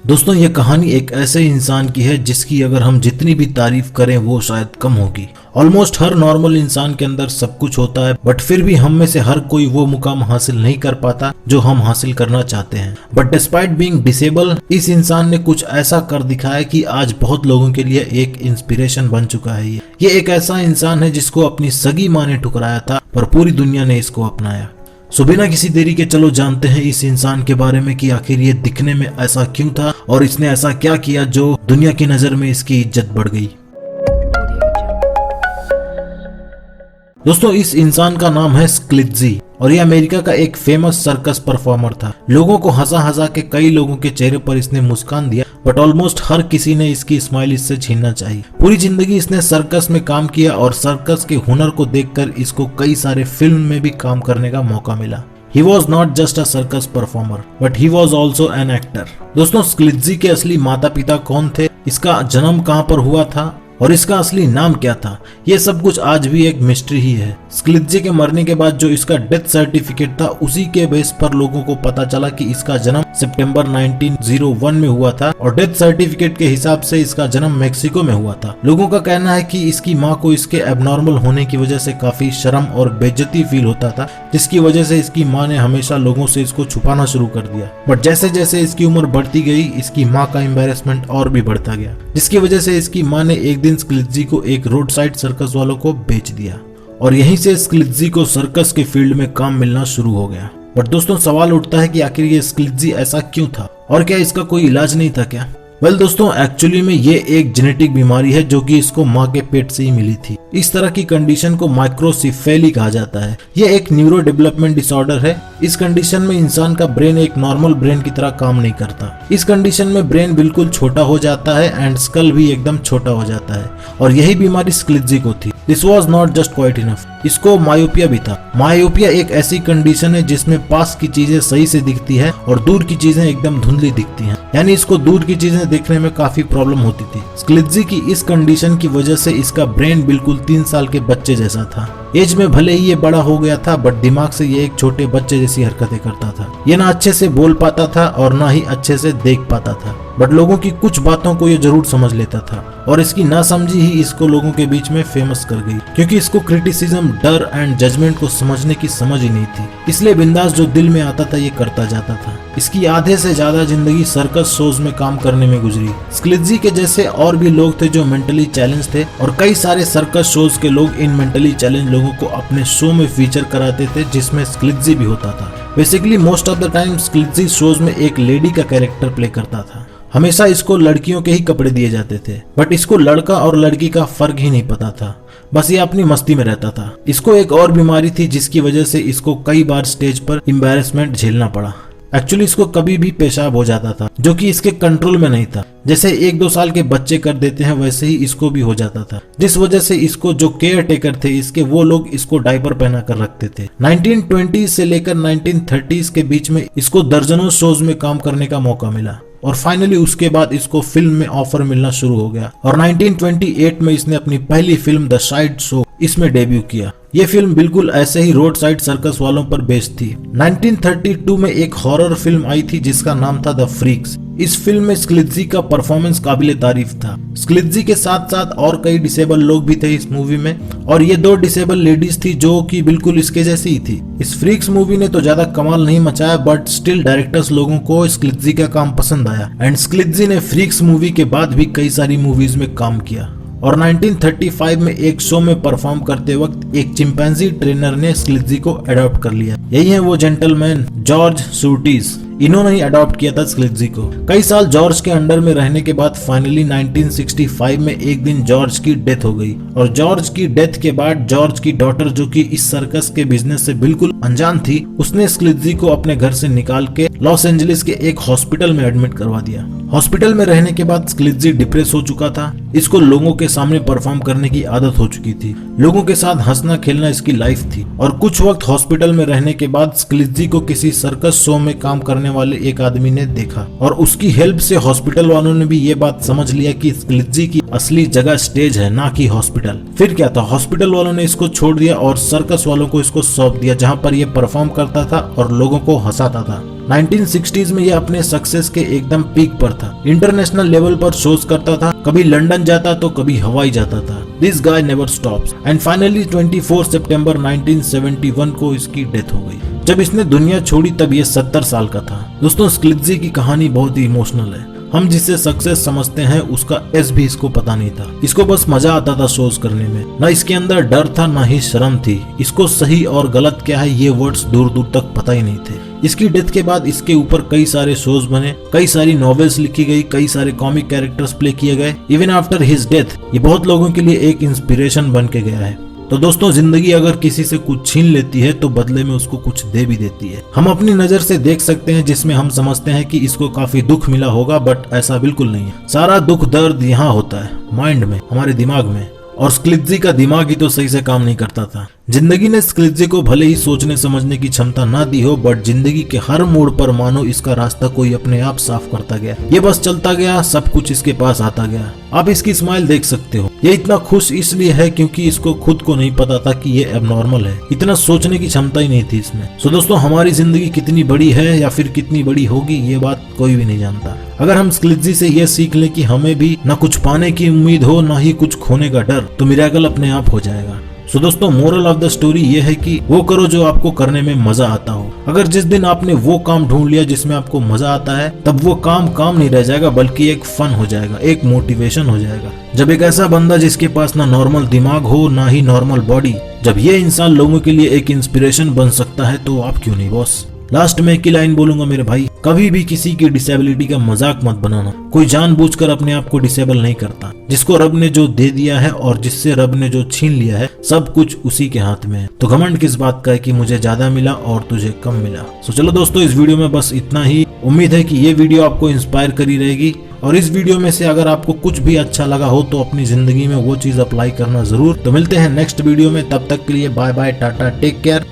दोस्तों ये कहानी एक ऐसे इंसान की है जिसकी अगर हम जितनी भी तारीफ करें वो शायद कम होगी। ऑलमोस्ट हर नॉर्मल इंसान के अंदर सब कुछ होता है, बट फिर भी हम में से हर कोई वो मुकाम हासिल नहीं कर पाता जो हम हासिल करना चाहते हैं। बट डिस्पाइट बीइंग डिसेबल, इस इंसान ने कुछ ऐसा कर दिखाया कि आज बहुत लोगों के लिए एक इंस्पिरेशन बन चुका है। ये एक ऐसा इंसान है जिसको अपनी सगी माँ ने ठुकराया था पर पूरी दुनिया ने इसको अपनाया। सो बिना किसी देरी के चलो जानते हैं इस इंसान के बारे में कि आखिर ये दिखने में ऐसा क्यों था और इसने ऐसा क्या किया जो दुनिया की नजर में इसकी इज्जत बढ़ गई। दोस्तों इस इंसान का नाम है स्क्लिट्जी और ये अमेरिका का एक फेमस सर्कस परफॉर्मर था। लोगों को हंसा हंसा के कई लोगों के चेहरे पर इसने मुस्कान दिया, बट ऑलमोस्ट हर किसी ने इसकी स्माइल इससे छीनना चाहिए। पूरी जिंदगी इसने सर्कस में काम किया और सर्कस के हुनर को देखकर इसको कई सारे फिल्म में भी काम करने का मौका मिला। He was not just a circus performer, but he was also an actor। दोस्तों स्क्लिट्जी के असली माता पिता कौन थे, इसका जन्म कहां पर हुआ था और इसका असली नाम क्या था, ये सब कुछ आज भी एक मिस्ट्री ही है। स्क्लिट्जी के मरने के बाद जो इसका डेथ सर्टिफिकेट था उसी के बेस पर लोगों को पता चला कि इसका जन्म सितंबर 1901 में हुआ था और डेथ सर्टिफिकेट के हिसाब से इसका जन्म मेक्सिको में हुआ था। लोगों का कहना है कि इसकी माँ को इसके एबनॉर्मल होने की वजह से काफी शर्म और बेइज्जती फील होता था, जिसकी वजह से इसकी माँ ने हमेशा लोगों से इसको छुपाना शुरू कर दिया। बट जैसे जैसे इसकी उम्र बढ़ती गई इसकी माँ का एम्बैरेसमेंट और भी बढ़ता गया, जिसकी वजह से इसकी माँ ने एक दिन स्क्लिट्जी को एक रोड साइड सर्कस वालों को बेच दिया और यहीं से स्क्लिट्जी को सर्कस के फील्ड में काम मिलना शुरू हो गया। बट दोस्तों सवाल उठता है कि आखिर ये स्क्लिट्जी ऐसा क्यों था और क्या इसका कोई इलाज नहीं था क्या? वेल दोस्तों एक्चुअली में ये एक जेनेटिक बीमारी है जो कि इसको माँ के पेट से ही मिली थी। इस तरह की कंडीशन को माइक्रोसिफेली कहा जाता है। ये एक न्यूरो डेवलपमेंट डिसऑर्डर है। इस कंडीशन में इंसान का ब्रेन एक नॉर्मल ब्रेन की तरह काम नहीं करता। इस कंडीशन में ब्रेन बिल्कुल छोटा हो जाता है एंड स्कल भी एकदम छोटा हो जाता है और यही बीमारी स्क्लिट्जी को थी। This was not just quite enough, इसको मायोपिया भी था। मायोपिया एक ऐसी कंडीशन है जिसमें पास की चीजें सही से दिखती है और दूर की चीजें एकदम धुंधली दिखती हैं, यानी इसको दूर की चीजें देखने में काफी प्रॉब्लम होती थी। स्क्लिट्जी की इस कंडीशन की वजह से इसका ब्रेन बिल्कुल 3 साल के बच्चे जैसा था। एज में भले ही ये बड़ा हो गया था बट दिमाग से ये एक छोटे बच्चे जैसी हरकतें करता था। ये ना अच्छे से बोल पाता था और ना ही अच्छे से देख पाता था, बट लोगों की कुछ बातों को ये जरूर समझ लेता था और इसकी नासमझी ही इसको लोगों के बीच में फेमस कर गई, क्योंकि इसको क्रिटिसिज्म, डर एंड जजमेंट को समझने की समझ ही नहीं थी। इसलिए बिंदास जो दिल में आता था ये करता जाता था। इसकी आधे से ज्यादा जिंदगी सर्कस शोज में काम करने में गुजरी। स्क्लिट्जी के जैसे और भी लोग थे जो मेंटली चैलेंज थे और कई सारे सर्कस शोज के लोग इन मेंटली चैलेंज लोगों को अपने शो में फीचर कराते थे, जिसमें स्क्लिट्जी भी होता था। Basically most of the time स्क्लिट्जी शोज में एक लेडी का कैरेक्टर प्ले करता था। हमेशा इसको लड़कियों के ही कपड़े दिए जाते थे, बट इसको लड़का और लड़की का फर्क ही नहीं पता था। बस ये अपनी मस्ती में रहता था। इसको एक और बीमारी थी जिसकी वजह से इसको कई बार स्टेज पर एम्बैरेसमेंट झेलना पड़ा। एक्चुअली इसको कभी भी पेशाब हो जाता था जो कि इसके कंट्रोल में नहीं था। जैसे 1-2 साल के बच्चे कर देते हैं वैसे ही इसको भी हो जाता था, जिस वजह से इसको जो केयर टेकर थे इसके वो लोग इसको डायपर पहना कर रखते थे। 1920 से लेकर 1930 के बीच में इसको दर्जनों शोज में काम करने का मौका मिला और फाइनली उसके बाद इसको फिल्म में ऑफर मिलना शुरू हो गया और 1928 में इसने अपनी पहली फिल्म द साइड शो इसमें डेब्यू किया। ये फिल्म बिल्कुल ऐसे ही रोड साइड सर्कस वालों पर बेस्ड थी। 1932 में एक हॉरर फिल्म आई थी जिसका नाम था द फ्रीक्स। इस फिल्म में स्क्लिट्जी का परफॉर्मेंस काबिले तारीफ था। स्क्लिट्जी के साथ साथ और कई डिसेबल लोग भी थे इस मूवी में और ये 2 डिसेबल लेडीज थी जो कि बिल्कुल इसके जैसी ही थी। इस फ्रीक्स मूवी ने तो ज्यादा कमाल नहीं मचाया बट स्टिल डायरेक्टर्स लोगों को स्क्लिट्जी का काम पसंद आया एंड स्क्लिट्जी ने फ्रीक्स मूवी के बाद भी कई सारी मूवीज में काम किया और 1935 में एक शो में परफॉर्म करते वक्त एक चिंपैंजी ट्रेनर ने स्क्लिट्जी को अडॉप्ट कर लिया। यही है वो जेंटलमैन जॉर्ज सूर्टिस। इन्होंने ही अडॉप्ट किया था स्क्लिट्जी को। कई साल जॉर्ज के अंडर में रहने के बाद फाइनली 1965 में एक दिन जॉर्ज की डेथ हो गई और जॉर्ज की डेथ के बाद जॉर्ज की डॉटर जो कि इस सर्कस के बिजनेस से बिल्कुल अनजान थी, उसने स्क्लिट्जी को अपने घर से निकाल के लॉस एंजलिस के एक हॉस्पिटल में एडमिट करवा दिया। हॉस्पिटल में रहने के बाद स्क्लिट्जी डिप्रेस हो चुका था। इसको लोगों के सामने परफॉर्म करने की आदत हो चुकी थी। लोगों के साथ हंसना खेलना इसकी लाइफ थी और कुछ वक्त हॉस्पिटल में रहने के बाद स्क्लिट्जी को किसी सर्कस शो में काम करने वाले एक आदमी ने देखा और उसकी हेल्प से हॉस्पिटल वालों ने भी ये बात समझ लिया कि स्क्लिट्जी की असली जगह स्टेज है, ना कि हॉस्पिटल। फिर क्या था, हॉस्पिटल वालों ने इसको छोड़ दिया और सर्कस वालों को इसको सौंप दिया जहाँ पर ये परफॉर्म करता था और लोगों को हंसाता था। 1960s में ये अपने सक्सेस के एकदम पीक पर था। इंटरनेशनल लेवल पर शोज करता था, कभी लंदन जाता तो कभी हवाई जाता था। This guy never stops and finally 24 सितंबर 1971 को इसकी डेथ हो गई। जब इसने दुनिया छोड़ी तब ये 70 साल का था। दोस्तों स्क्लित्ज़ी की कहानी बहुत ही इमोशनल है। हम जिसे सक्सेस समझते हैं उसका एस भी इसको पता नहीं था। इसको बस मजा आता था शोज करने में, ना इसके अंदर डर था ना ही शर्म थी। इसको सही और गलत क्या है ये वर्ड्स दूर दूर तक पता ही नहीं थे। इसकी डेथ के बाद इसके ऊपर कई सारे शोज बने, कई सारी नॉवेल्स लिखी गई, कई सारे कॉमिक कैरेक्टर्स प्ले किए गए। इवन आफ्टर हिज डेथ ये बहुत लोगों के लिए एक इंस्पिरेशन बन के गया है। तो दोस्तों जिंदगी अगर किसी से कुछ छीन लेती है तो बदले में उसको कुछ दे भी देती है। हम अपनी नजर से देख सकते हैं जिसमें हम समझते हैं कि इसको काफी दुख मिला होगा, बट ऐसा बिल्कुल नहीं है। सारा दुख दर्द यहाँ होता है, माइंड में, हमारे दिमाग में। और स्क्लित्ज़ी का दिमाग ही तो सही से काम नहीं करता था। जिंदगी ने स्क्लित्ज़ी को भले ही सोचने समझने की क्षमता ना दी हो, बट जिंदगी के हर मोड़ पर मानो इसका रास्ता कोई अपने आप साफ करता गया। ये बस चलता गया, सब कुछ इसके पास आता गया। आप इसकी स्माइल देख सकते हो। ये इतना खुश इसलिए है क्योंकि इसको खुद को नहीं पता था कि ये एबनॉर्मल है। इतना सोचने की क्षमता ही नहीं थी इसमें। सो दोस्तों हमारी जिंदगी कितनी बड़ी है या फिर कितनी बड़ी होगी ये बात कोई भी नहीं जानता। अगर हम स्क्लित्ज़ी से ये सीख लें कि हमें भी न कुछ पाने की उम्मीद हो ना ही कुछ खोने का डर, तो मिरेकल अपने आप हो जाएगा। सो दोस्तों मोरल ऑफ द स्टोरी ये है कि वो करो जो आपको करने में मजा आता हो। अगर जिस दिन आपने वो काम ढूंढ लिया जिसमें आपको मजा आता है, तब वो काम नहीं रह जाएगा बल्कि एक फन हो जाएगा, एक मोटिवेशन हो जाएगा। जब एक ऐसा बंदा जिसके पास ना नॉर्मल दिमाग हो ना ही नॉर्मल बॉडी, जब ये इंसान लोगों के लिए एक इंस्पिरेशन बन सकता है तो आप क्यों नहीं बॉस। लास्ट में एक ही लाइन बोलूंगा मेरे भाई, कभी भी किसी की डिसेबिलिटी का मजाक मत बनाना। कोई जानबूझकर अपने आप को डिसेबल नहीं करता। जिसको रब ने जो दे दिया है और जिससे रब ने जो छीन लिया है, सब कुछ उसी के हाथ में है। तो घमंड किस बात का है कि मुझे ज्यादा मिला और तुझे कम मिला। तो चलो दोस्तों इस वीडियो में बस इतना ही। उम्मीद है कि ये वीडियो आपको इंस्पायर करी रहेगी और इस वीडियो में से अगर आपको कुछ भी अच्छा लगा हो तो अपनी जिंदगी में वो चीज अप्लाई करना जरूर। तो मिलते हैं नेक्स्ट वीडियो में, तब तक के लिए bye bye, tata, take care.